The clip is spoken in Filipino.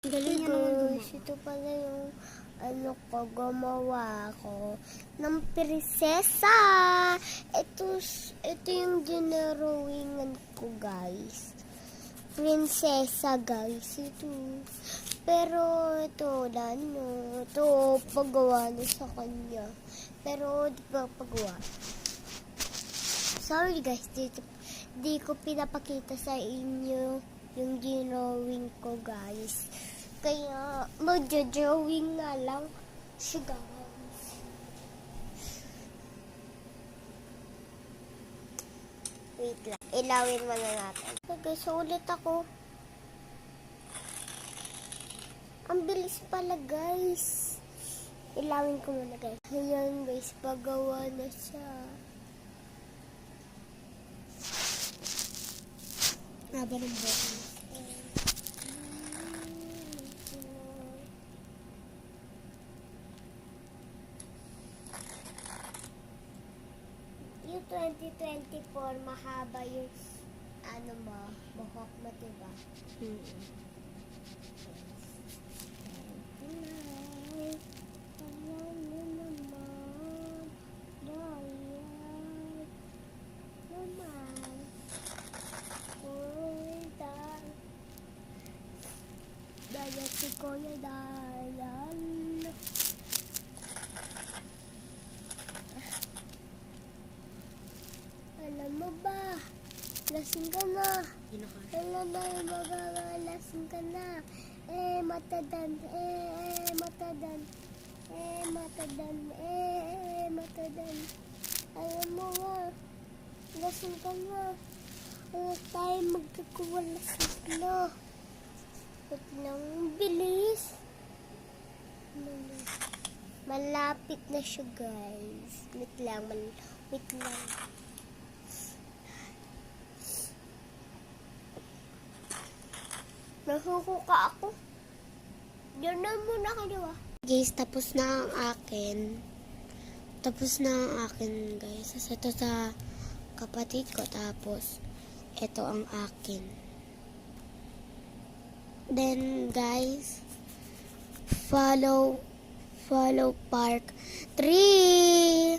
Galing Hey niya naman guys, gumawa. ito pala yung gumawa ko ng prinsesa. Ito yung dinrawingan ko guys. Prinsesa guys, ito. Pero ito, ito paggawa na sa kanya. Pero di pa pagawa. Sorry guys, di ko pinapakita sa inyo yung drawing ko guys. Kaya magja-drawing nga lang siya guys. Wait lang, ilawin muna natin. Okay, so ulit ako. Ang bilis pala guys. Ilawin ko muna guys. Ayan guys, pagawa na siya. Haba ng buhok. Yung 2024, mahaba yung buhok mo, diba? Daya si Kuya Dayan. Alam mo ba? Lasing ka na. Alam mo ba? Lasing ka na. Matadan. Matadan. Matadan. Matadan. Alam mo ba? Lasing ka na. Tayo magkakawalasing na. Wait lang, bilis. Malapit na siya, guys. Wait lang. Nasusuka ako. Diyan na muna kayo, ah. Guys, tapos na ang akin. Guys. So, ito sa kapatid ko. Tapos, ito ang akin. Then, guys, follow Park 3.